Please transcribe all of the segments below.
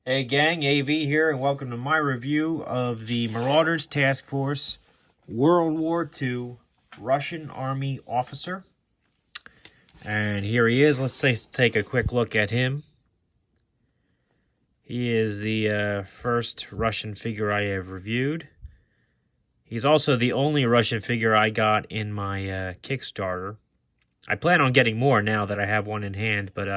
Hey gang, AV here, and welcome to my review of the Marauders Task Force World War II Russian Army officer. And here he is. Let's take a quick look at him. He is the first Russian figure I have reviewed. He's also the only Russian figure I got in my Kickstarter. I plan on getting more now that I have one in hand, but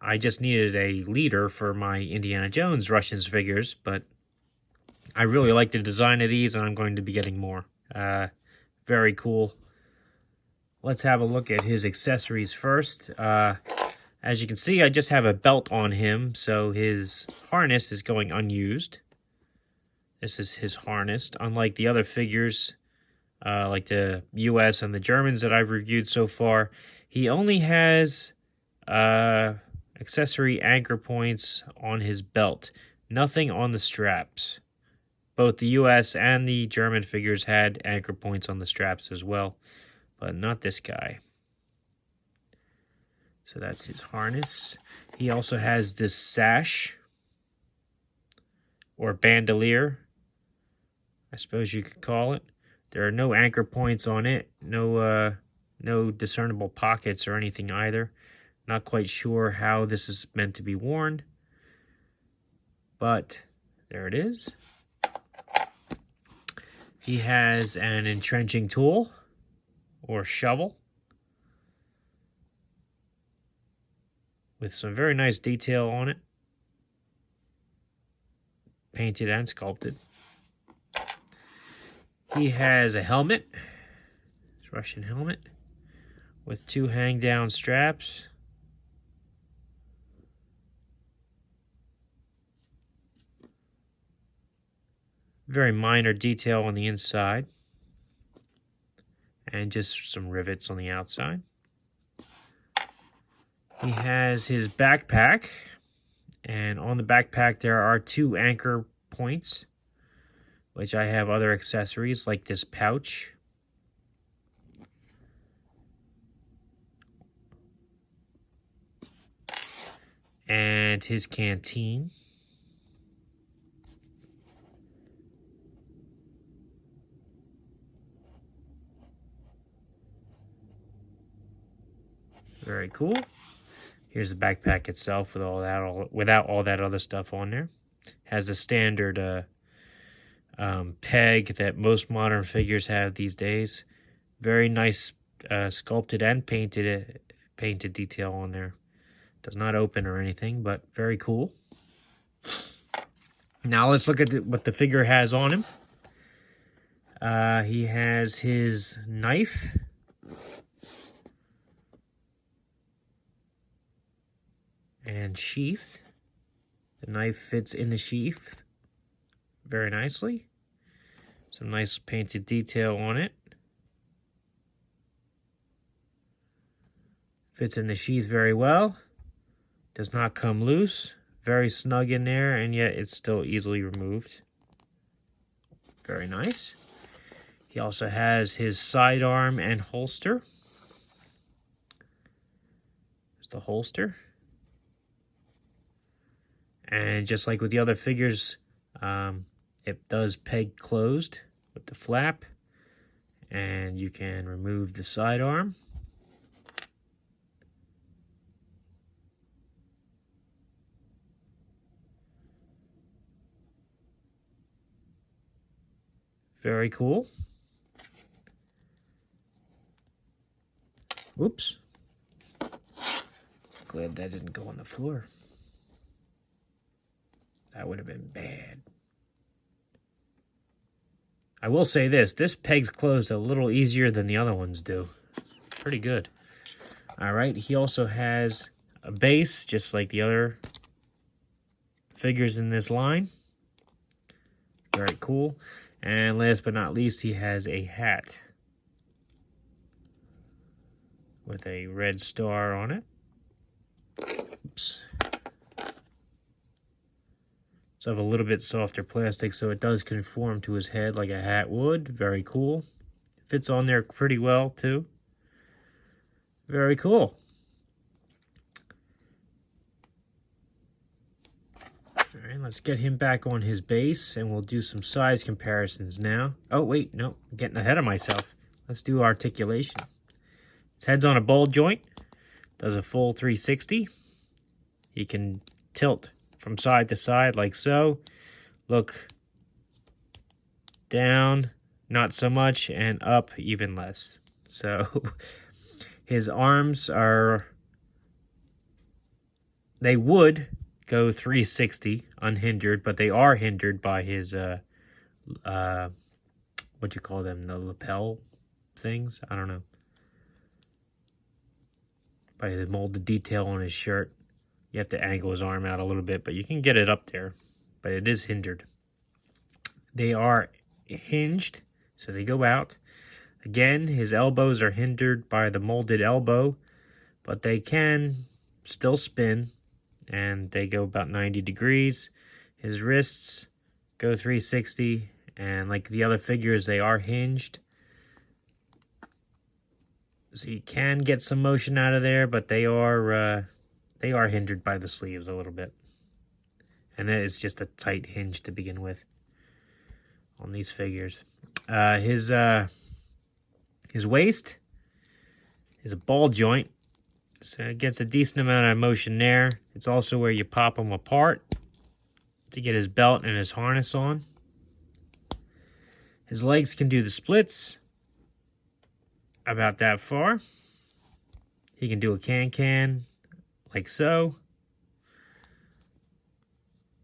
I just needed a leader for my Indiana Jones Russians figures, but I really like the design of these, and I'm going to be getting more. Very cool. Let's have a look at his accessories first. As you can see, I just have a belt on him, so his harness is going unused. This is his harness. Unlike the other figures, like the US and the Germans that I've reviewed so far, he only has accessory anchor points on his belt, nothing on the straps. Both the US and the German figures had anchor points on the straps as well, but not this guy. So that's his harness. He also has this sash, or bandolier, I suppose you could call it. There are no anchor points on it, no discernible pockets or anything either. Not quite sure how this is meant to be worn, but there it is. He has an entrenching tool, or shovel, with some very nice detail on it, painted and sculpted. He has a helmet, his Russian helmet, with two hang-down straps. Very minor detail on the inside, and just some rivets on the outside. He has his backpack, and on the backpack there are two anchor points, which I have other accessories like this pouch. And his canteen. Very cool. Here's the backpack itself with without all that other stuff on there. Has the standard peg that most modern figures have these days. Very nice sculpted and painted detail on there. Does not open or anything, but very cool. Now let's look at what the figure has on him. He has his knife. And sheath. The knife fits in the sheath very nicely. Some nice painted detail on it. Fits in the sheath very well. Does not come loose. Very snug in there, and yet it's still easily removed. Very nice. He also has his sidearm and holster. There's the holster. And just like with the other figures, it does peg closed with the flap. And you can remove the sidearm. Very cool. Whoops. Glad that didn't go on the floor. That would have been bad. I will say this pegs closed a little easier than the other ones do. Pretty good. All right, he also has a base, just like the other figures in this line. Very cool. And last but not least, he has a hat with a red star on it. Oops. It's of a little bit softer plastic, so it does conform to his head like a hat would. Very cool. Fits on there pretty well, too. Very cool. All right, let's get him back on his base, and we'll do some size comparisons now. Oh, wait, no, I'm getting ahead of myself. Let's do articulation. His head's on a ball joint, does a full 360. He can tilt from side to side like so. Look down, not so much, and up even less. So his arms are, they would go 360 unhindered, but they are hindered by his what you call them, the lapel things, I don't know, by the molded detail on his shirt. You have to angle his arm out a little bit, but you can get it up there, but it is hindered. They are hinged, so they go out. Again, his elbows are hindered by the molded elbow, but they can still spin, and they go about 90 degrees. His wrists go 360, and like the other figures, they are hinged. So you can get some motion out of there, but they are hindered by the sleeves a little bit. And that is just a tight hinge to begin with on these figures. His waist is a ball joint, so it gets a decent amount of motion there. It's also where you pop them apart to get his belt and his harness on. His legs can do the splits about that far. He can do a can-can like so.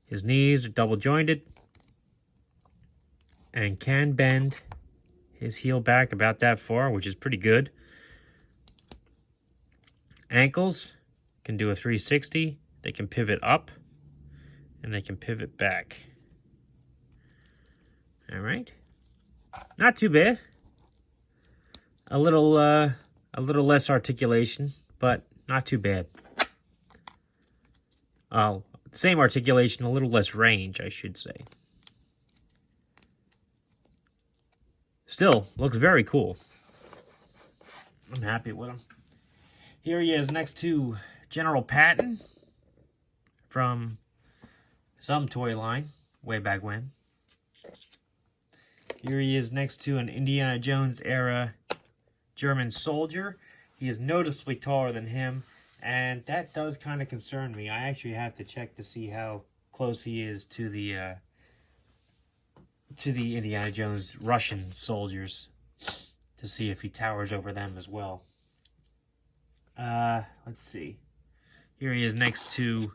His knees are double jointed and can bend his heel back about that far, which is pretty good. Ankles can do a 360. They can pivot up and they can pivot back. All right. Not too bad. A little less articulation, but not too bad. Same articulation, a little less range, I should say. Still, looks very cool. I'm happy with him. Here he is next to General Patton from some toy line way back when. Here he is next to an Indiana Jones era German soldier. He is noticeably taller than him, and that does kind of concern me. I actually have to check to see how close he is to the Indiana Jones Russian soldiers, to see if he towers over them as well. Let's see. Here he is next to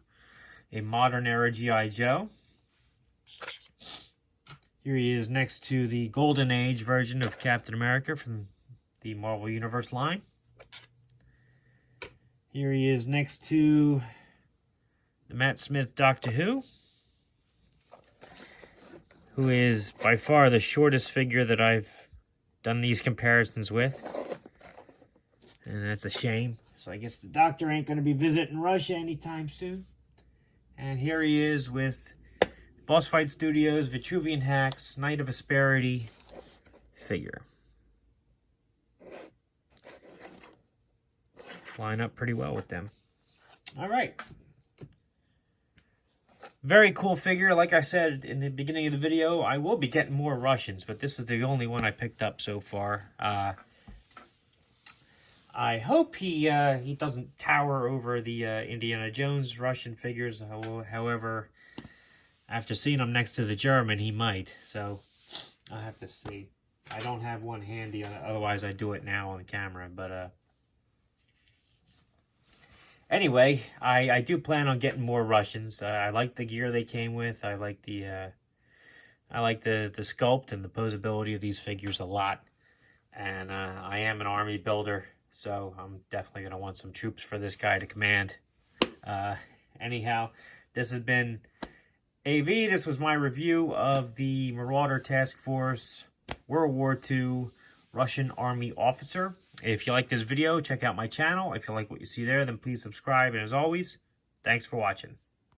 a modern era G.I. Joe. Here he is next to the Golden Age version of Captain America from the Marvel Universe line. Here he is next to the Matt Smith Doctor who is by far the shortest figure that I've done these comparisons with. And that's a shame. So I guess the Doctor ain't going to be visiting Russia anytime soon. And here he is with Boss Fight Studios Vitruvian Hacks Knight of Asperity figure. Line up pretty well with them. All right. Very cool figure. Like I said in the beginning of the video, I will be getting more Russians, but this is the only one I picked up so far. I hope he doesn't tower over the Indiana Jones Russian figures. However, after seeing him next to the German, he might. So I'll have to see. I don't have one handy, otherwise I'd do it now on the camera. But anyway, I do plan on getting more Russians. I like the gear they came with. I like the sculpt and the posability of these figures a lot. And I am an army builder, so I'm definitely going to want some troops for this guy to command. Anyhow, this has been AV. This was my review of the Marauder Task Force World War II Russian Army Officer. If you like this video, check out my channel. If you like what you see there, then please subscribe. And as always, thanks for watching.